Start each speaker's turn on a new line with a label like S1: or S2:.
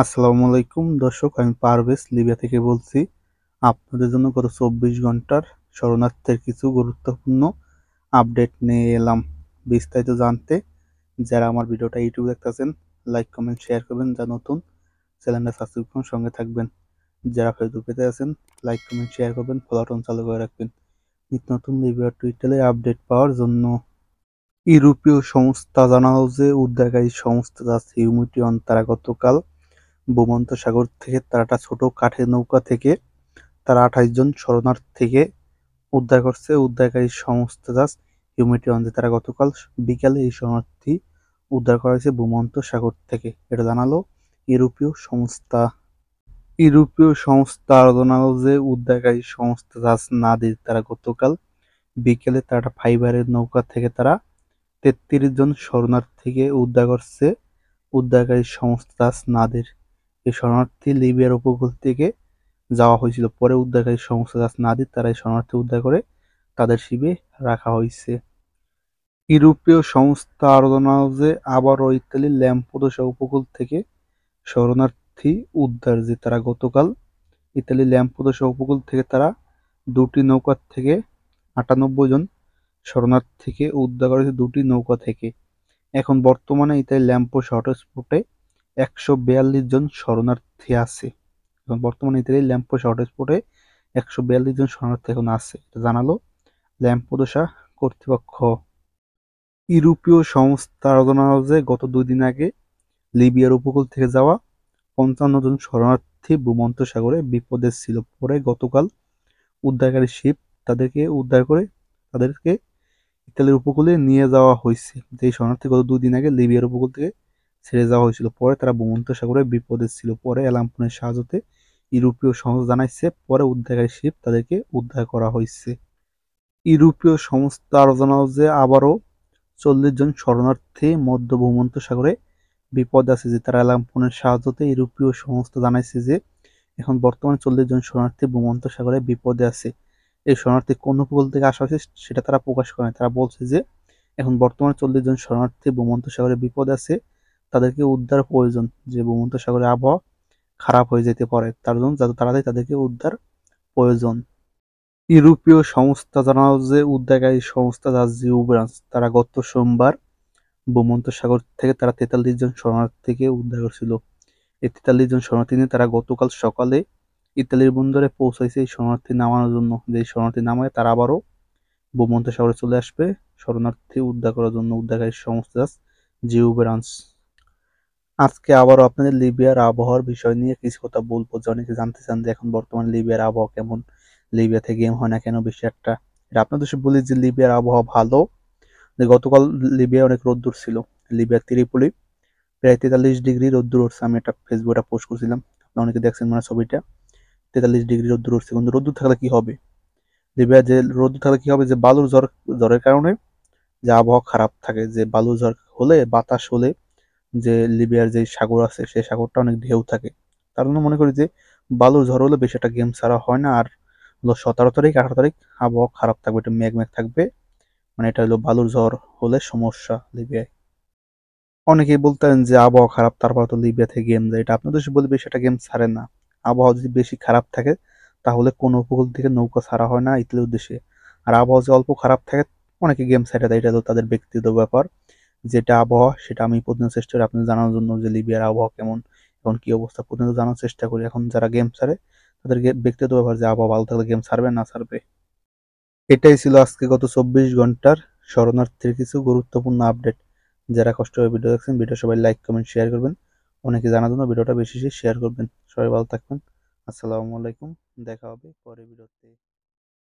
S1: আসসালামু আলাইকুম দর্শক, আমি পারভেজ লিবিয়া থেকে বলছি। আপনাদের জন্য গত 24 ঘন্টার শরণার্থীর কিছু গুরুত্বপূর্ণ আপডেট নিয়ে এলাম। বিস্তারিত জানতে যারা আমার ভিডিওটা ইউটিউবে দেখতেছেন, লাইক কমেন্ট শেয়ার করবেন। যা নতুন, চ্যানেলটা সাবস্ক্রাইব করুন, সঙ্গে থাকবেন। যারা ফেসবুকেতে আছেন, লাইক কমেন্ট শেয়ার করবেন, ফলো বাটন চালু করে রাখবেন নিত্য নতুন লিবিয়া টুইটারে আপডেট পাওয়ার জন্য। ইউরোপীয় সংস্থা জানালো যে উদ্ধারকারী সংস্থা জাস্ট হিউম্যানিটেরিয়ান তারা গতকাল ভূমধ্যসাগর থেকে তারা একটা ছোট কাঠের নৌকা থেকে তারা 28 জন শরণার্থীকে উদ্ধার করছে। উদ্ধারকারী সংস্থা জাস্ট হিউম্যানিটেরিয়ান তারা গতকাল বিকালে এই শরণার্থী উদ্ধার করা হয়েছে ভূমধ্যসাগর থেকে, এটা জানালো ইউরোপীয় সংস্থা। ইউরোপীয় সংস্থা আরো জানালো যে উদ্ধারকারী সংস্থা জাস্ট নাদির তারা গতকাল বিকেলে তারা একটা ফাইবারের নৌকা থেকে তারা 33 জন শরণার্থীকে উদ্ধার করছে। উদ্ধারকারী সংস্থা জাস্ট নাদের এই শরণার্থী লিবিয়ার উপকূল থেকে যাওয়া হয়েছিল। পরে উদ্ধারকারী সংস্থা জাস্ট নাদির তারা এই শরণার্থী উদ্ধার করে তাদের শিবিরে রাখা হয়েছে। ইউরোপীয় সংস্থা আরো জানালো যে আবারও ইতালির ল্যাম্পেদুসা উপকূল থেকে শরণার্থী উদ্ধার যে তারা গতকাল ইতালির ল্যাম্পেদুসা উপকূল থেকে তারা দুটি নৌকা থেকে 98 জন শরণার্থীকে উদ্ধার করেছে দুটি নৌকা থেকে। এখন বর্তমানে ইতালির ল্যাম্পেদুসা হটস্পটে 142 জন শরণার্থী আছে। এখন বর্তমানে ইতালির ল্যাম্পেদুসা হটস্পটে 142 জন শরণার্থী এখন আছে, এটা জানালো ল্যাম্পেদুসা কর্তৃপক্ষ। ইউরোপীয় সংস্থা আরো জানালো যে গত 2 দিন আগে লিবিয়ার উপকূল থেকে যাওয়া 55 জন শরণার্থী ভূমধ্যসাগরে বিপদে ছিল। পরে গতকাল উদ্ধারকারী শিপ তাদেরকে উদ্ধার করে তাদেরকে ইতালির উপকূলে নিয়ে যাওয়া হয়েছে। যে শরণার্থী গত 2 দিন আগে লিবিয়ার উপকূল থেকে ছেড়ে যাওয়া হয়েছিল, পরে তারা ভূমধ্যসাগরে বিপদে ছিল। পরে অ্যালাম্পনের সাহায্যে ইউরোপীয় সংস্থা জানাইছে পরে উদ্ধারকারী শিপ তাদেরকে উদ্ধার করা হয়েছে। ইউরোপীয় সংস্থা আরো জানালো যে আবারও 40 জন শরণার্থী মধ্য ভূমধ্যসাগরে বিপদ আছে যে তারা অ্যালাম্পনের সাহায্যে ইউরোপীয় সংস্থা জানাইছে যে এখন বর্তমানে 40 জন শরণার্থী ভূমধ্যসাগরে বিপদে আছে। এই শরণার্থী কোন উপকূল থেকে আসা হয়েছে সেটা তারা প্রকাশ করে। তারা বলছে যে এখন বর্তমানে 40 জন শরণার্থী ভূমধ্যসাগরে বিপদে আছে, তাদেরকে উদ্ধার প্রয়োজন, যে ভূমধ্যসাগরের আবহাওয়া খারাপ হয়ে যেতে পারে, তার জন্য যত তাড়াতাড়ি তাদেরকে উদ্ধার প্রয়োজন। ইউরোপীয় সংস্থা জানালো যে উদ্ধারকারী সংস্থা জিও ব্রাঞ্চ তারা গত সোমবার ভূমধ্যসাগর থেকে তারা 43 জন শরণার্থীকে উদ্ধার করেছিল। এই 43 জন শরণার্থী নিয়ে তারা গতকাল সকালে ইতালির বন্দরে পৌঁছাইছে এই শরণার্থী নামানোর জন্য। যে শরণার্থী নামায় তারা আবারও ভূমধ্যসাগরে চলে আসবে শরণার্থী উদ্ধার করার জন্য। উদ্ধারকারী সংস্থা জিও ব্রাঞ্চ। আজকে আবারও আপনাদের লিবিয়ার আবহাওয়ার বিষয় নিয়ে কিছু কথা বলবো, যে অনেকে জানতে চান যে এখন বর্তমানে লিবিয়ার আবহাওয়া কেমন, লিবিয়াতে গেম হয় না কেন বেশি একটা। এটা আপনাদের বলি যে লিবিয়ার আবহাওয়া ভালো। যে গতকাল লিবিয়ায় অনেক রোদ্দুর ছিল। লিবিয়ার ত্রিপোলি প্রায় 43 ডিগ্রি রোদ্দুর উঠছে। আমি একটা ফেসবুকে পোস্ট করছিলাম, আপনারা অনেকে দেখছেন মানে ছবিটা। 43 ডিগ্রি রোদ্দুর উঠছে। কিন্তু রোদ্দুর থাকলে কি হবে, লিবিয়ার যে রোদ্দুর থাকলে কি হবে, যে বালুর ঝড়ের কারণে যে আবহাওয়া খারাপ থাকে, যে বালুর ঝড় হলে বাতাস হলে যে লিবিয়ার যে সাগর আছে সেই সাগরটা অনেক ঢেউ থাকে। তার জন্য মনে করি যে বালুর ঝড় হলে বেশি একটা গেম ছাড়া হয় না। আর হলো 17 তারিখ 18 তারিখ আবহাওয়া খারাপ থাকবে, এটা মেঘ মেঘ থাকবে। মানে এটা হলো বালুর ঝড় হলে সমস্যা লিবিয়ায়। অনেকেই বলতেন যে আবহাওয়া খারাপ তারপর তো লিবিয়া থেকে গেম যায়, এটা আপনাদের বলবে সেটা গেম ছাড়ে না। আবহাওয়া যদি বেশি খারাপ থাকে তাহলে কোন উপকূল থেকে নৌকা ছাড়া হয় না ইতালির উদ্দেশ্যে। আর আবহাওয়া যদি অল্প খারাপ থাকে অনেকে গেম ছেড়ে দেয়, এটা তো তাদের ব্যক্তিগত ব্যাপার। যেটা আবহাওয়া সেটা আমি প্রতিদিন চেষ্টা করি আপনাদের জানানোর জন্য, যে লিবিয়ার আবহাওয়া কেমন, এখন কি অবস্থা প্রতিদিন জানার চেষ্টা করি। এখন যারা গেম ছাড়ে তাদেরকে ব্যক্তিগত ব্যাপার, যে আবহাওয়া ভালো থাকলে গেম ছাড়বে না ছাড়বে। এটাই ছিল আজকে গত 24 ঘন্টার শরণার্থীর কিছু গুরুত্বপূর্ণ আপডেট। যারা কষ্ট করে ভিডিও দেখছেন, ভিডিও সবাই লাইক কমেন্ট শেয়ার করবেন, অনেকে জানার জন্য ভিডিওটা বেশি বেশি শেয়ার করবেন। সবাই ভালো থাকবেন। আসসালামু আলাইকুম, দেখা হবে পরের ভিডিওতে।